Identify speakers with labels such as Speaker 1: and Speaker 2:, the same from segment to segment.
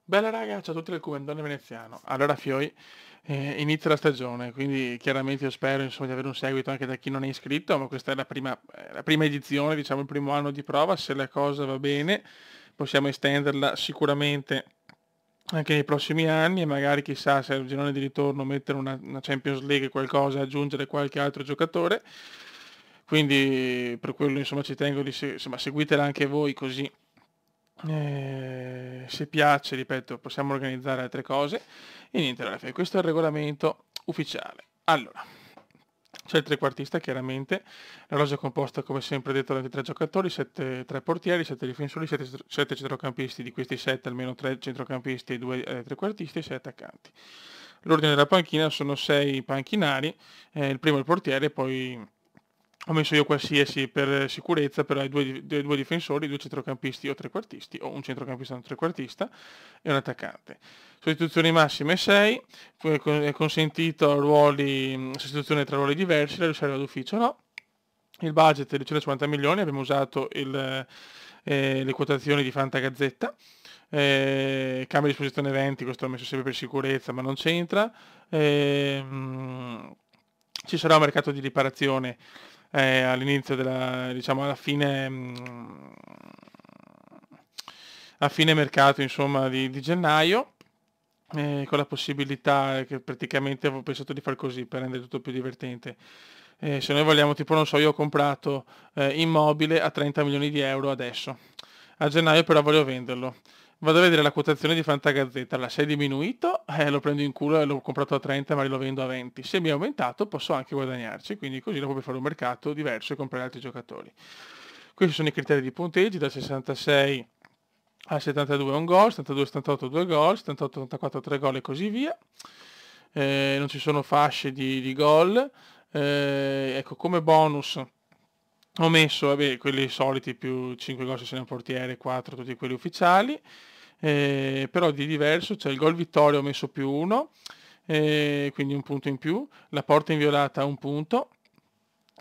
Speaker 1: Bella raga, ciao a tutti del Commendone veneziano. Allora Fioi, inizia la stagione, quindi chiaramente io spero insomma, di avere un seguito anche da chi non è iscritto, ma questa è la prima edizione, diciamo il primo anno di prova, se la cosa va bene possiamo estenderla sicuramente anche nei prossimi anni e magari chissà se al girone di ritorno mettere una Champions League qualcosa, aggiungere qualche altro giocatore. Quindi per quello insomma ci tengo di insomma, seguitela anche voi così se piace, ripeto, possiamo organizzare altre cose. E niente, allora, questo è il regolamento ufficiale. Allora, c'è il trequartista, chiaramente. La rosa è composta, come sempre detto, da 23 giocatori, 3 portieri, 7 difensori, 7 centrocampisti, di questi 7 almeno 3 centrocampisti e 2 trequartisti e 6 attaccanti. L'ordine della panchina sono 6 panchinari, il primo è il portiere, poi ho messo io qualsiasi per sicurezza, però hai due difensori, due centrocampisti o trequartisti, o un centrocampista e un trequartista e un attaccante. Sostituzioni massime 6, è consentito sostituzione tra ruoli diversi, la riserva d'ufficio no. Il budget è di 150 milioni, abbiamo usato le quotazioni di Fantagazzetta. Cambio di disposizione 20, questo l'ho messo sempre per sicurezza, ma non c'entra. Ci sarà un mercato di riparazione all'inizio diciamo a fine mercato insomma di gennaio, con la possibilità che praticamente avevo pensato di far così per rendere tutto più divertente. Se noi vogliamo, tipo non so, io ho comprato immobile a 30 milioni di euro adesso, a gennaio però voglio venderlo. Vado a vedere la quotazione di Fantagazzetta, la se è diminuito, lo prendo in culo e l'ho comprato a 30 ma lo vendo a 20. Se mi è aumentato posso anche guadagnarci, quindi così dopo per fare un mercato diverso e comprare altri giocatori. Questi sono i criteri di punteggi, da 66 a 72 un gol, 72-78 2 gol, 78-84 3 gol e così via. Non ci sono fasce di gol. Ecco, come bonus ho messo, vabbè, quelli soliti più 5 gol se sei un portiere, 4 tutti quelli ufficiali, però di diverso c'è il gol vittoria ho messo più 1, quindi un punto in più, la porta inviolata un punto,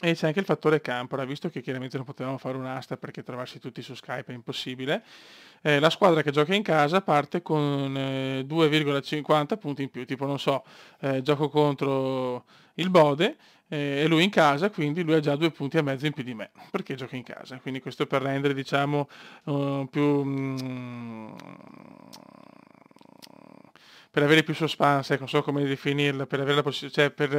Speaker 1: e c'è anche il fattore campo, visto che chiaramente non potevamo fare un'asta perché trovarsi tutti su Skype è impossibile. La squadra che gioca in casa parte con 2,50 punti in più, tipo non so, gioco contro il Bode e lui in casa, quindi lui ha già 2,5 punti in più di me, perché gioca in casa. Quindi questo per rendere, diciamo, più... per avere più suspense, ecco, non so come definirla, per avere cioè per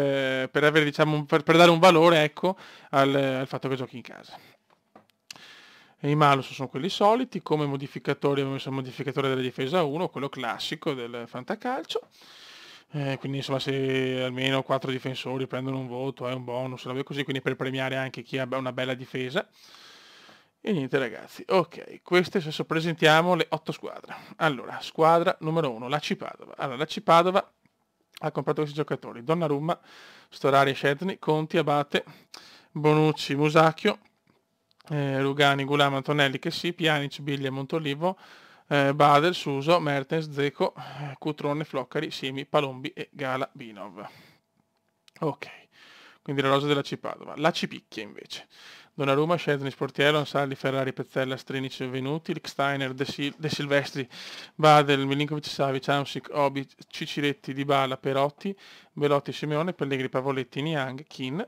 Speaker 1: avere, diciamo, per dare un valore, ecco, al fatto che giochi in casa. E i malus sono quelli soliti, come modificatori abbiamo messo il modificatore della difesa 1, quello classico del fantacalcio. Quindi insomma se almeno 4 difensori prendono un voto è un bonus, così, quindi per premiare anche chi ha una bella difesa. E niente ragazzi, ok, queste adesso presentiamo le 8 squadre. Allora, squadra numero 1, l'AC Padova. Allora, l'AC Padova ha comprato questi giocatori: Donnarumma, Storari, Szczęsny, Conti, Abate, Bonucci, Musacchio, Rugani, Gulam, Antonelli, Chessy, Pjanic, Biglia, Montolivo, Bader, Suso, Mertens, Zeco, Cutrone, Floccari, Simi, Palombi e Galabinov. Ok, quindi la rosa della C Padova. La C Picchia invece: Donnarumma, Szczęsny, Sportiello, Ansaldi, Ferrari, Pezzella, Strinic, Venuti, Licksteiner, De Silvestri, Badel, Milinkovic, Savic, Hamsik, Obi, Ciciretti, Dybala, Perotti, Belotti, Simeone, Pellegrini, Pavoletti, Niang, Kin.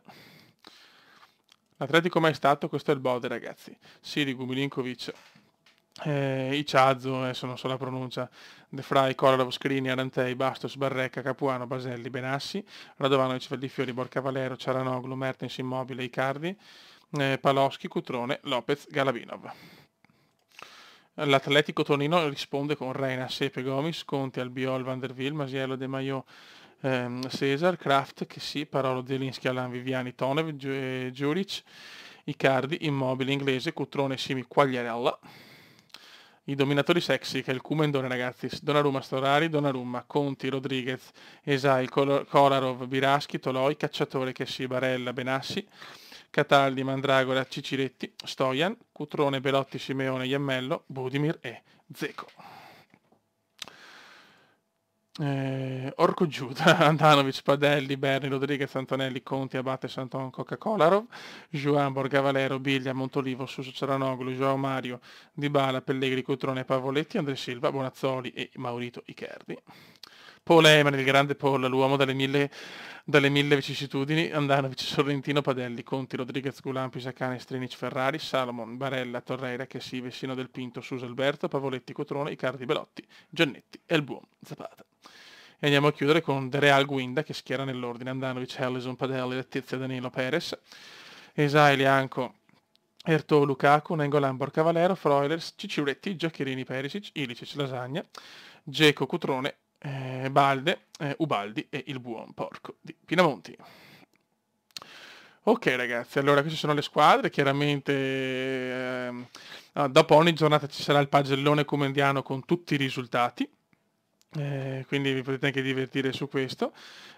Speaker 1: L'Atletico mai stato, questo è il Bode ragazzi. Sirigu, Milinkovic, Icazzo, adesso non so la pronuncia, De Frey, Kolarov, Skrini, Arantei, Bastos, Barrecca, Capuano, Baselli, Benassi, Radovanovic, Valdifiori, Borca Valero, Ciaranoglu, Mertens, Immobile, Icardi, Paloschi, Cutrone, Lopez, Galabinov. L'Atletico Tonino risponde con Reina, Sepe, Gomis, Conti, Albiol, Van der Wiel, Masiello, De Maio, Cesar, Kraft, Chessy, Parolo, Zielinski, Alan, Viviani, Tonev, Giuric, Icardi, Immobile, Inglese, Cutrone, Simi, Quagliarella. I dominatori sexy, che è il Kumendone ragazzi: Donnarumma, Storari, Donnarumma, Conti, Rodriguez, Esai, Kolarov, Biraschi, Toloi, Cacciatore, Chessy, Barella, Benassi, Cataldi, Mandragora, Ciciretti, Stojan, Cutrone, Belotti, Simeone, Iammello, Budimir e Zeco. Orco Giuda, Andanovic, Padelli, Berni, Rodriguez, Antonelli, Conti, Abate, Santon, Coca-Colarov, Juan, Borgavalero, Biglia, Montolivo, Suso, Ceranoglu, Joao Mario, Dybala, Pellegrini, Cutrone, Pavoletti, Andrea Silva, Bonazzoli e Maurito Icardi. Paul Heyman, il grande Paul, l'uomo dalle mille vicissitudini, Andanovic, Sorrentino, Padelli, Conti, Rodriguez, Gulan, Pisacane, Strinic, Ferrari, Salomon, Barella, Torreira, Chessy, Vessino del Pinto, Suso Alberto, Pavoletti, Cutrone, Icardi, Belotti, Giannetti e il buon Zapata. E andiamo a chiudere con De Real Guinda che schiera nell'ordine Andanovic, Allison, Padelli, Letizia, Danilo, Perez, Esai, Lianco, Erto, Lukaku, Nengolan, Borcavalero, Froilers, Ciciuretti, Giaccherini, Perisic, Ilicic, Lasagna, Geco, Cutrone, Balde, Ubaldi e il buon porco di Pinamonti. Ok ragazzi, allora queste sono le squadre, chiaramente dopo ogni giornata ci sarà il pagellone comendiano con tutti i risultati. Quindi vi potete anche divertire su questo.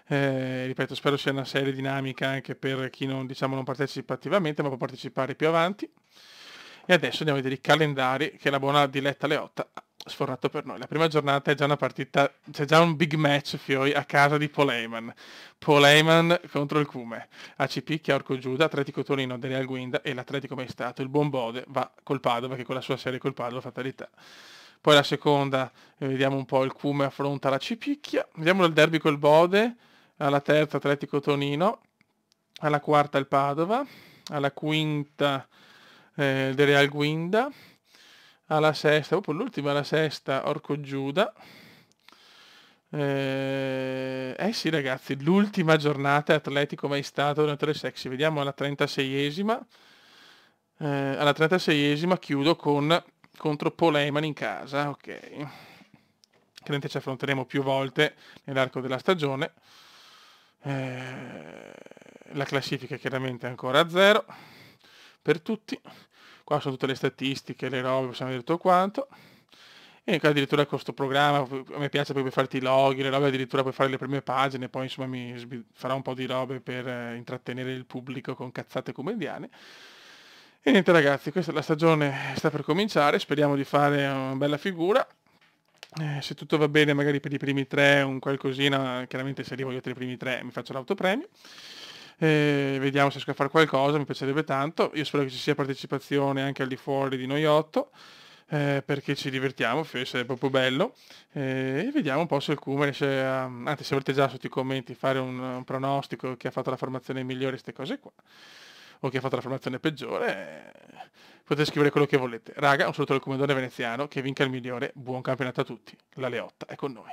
Speaker 1: Ripeto, spero sia una serie dinamica anche per chi non, diciamo, non partecipa attivamente, ma può partecipare più avanti. E adesso andiamo a vedere i calendari che la buona Diletta Leotta ha sfornato per noi. La prima giornata è già una partita, c'è già un big match, Fioi, a casa di Paul Heyman. Paul Heyman contro il Cume. AC Picchia, Orco Giuda, Atletico Torino, De Real Guinda e l'Atletico Mai Stato. Il buon Bode va col Padova, che con la sua serie col Padova fatalità. Poi la seconda, vediamo un po' il Cume affronta la Cipicchia, vediamo il derby col Bode, alla terza Atletico Tonino, alla quarta il Padova, alla quinta De Real Guinda, alla sesta, proprio l'ultima, alla sesta Orco Giuda. Sì ragazzi, l'ultima giornata Atletico Mai Stato Donatore Sexy, vediamo alla 36esima. Alla 36esima chiudo con contro Paul Heyman in casa, ok. Chiaramente ci affronteremo più volte nell'arco della stagione. La classifica chiaramente è ancora a 0 per tutti. Qua sono tutte le statistiche, le robe, possiamo vedere tutto quanto. E addirittura con questo programma, a me piace proprio farti i loghi, le robe addirittura puoi fare le prime pagine, poi insomma farò un po' di robe per intrattenere il pubblico con cazzate comediane. E niente ragazzi, questa la stagione sta per cominciare, speriamo di fare una bella figura. Se tutto va bene magari per i primi 3 un qualcosina, chiaramente se arrivo io tra i primi 3 mi faccio l'autopremio. Vediamo se riesco a fare qualcosa, mi piacerebbe tanto. Io spero che ci sia partecipazione anche al di fuori di noi 8. Perché ci divertiamo, sarebbe proprio bello. E vediamo un po' se il Cume riesce a, anzi se volete già sotto i commenti fare un pronostico, chi ha fatto la formazione migliore, queste cose qua, o chi ha fatto la formazione peggiore, potete scrivere quello che volete. Raga, un saluto dal Comandante Veneziano, che vinca il migliore, buon campionato a tutti, la Leotta è con noi.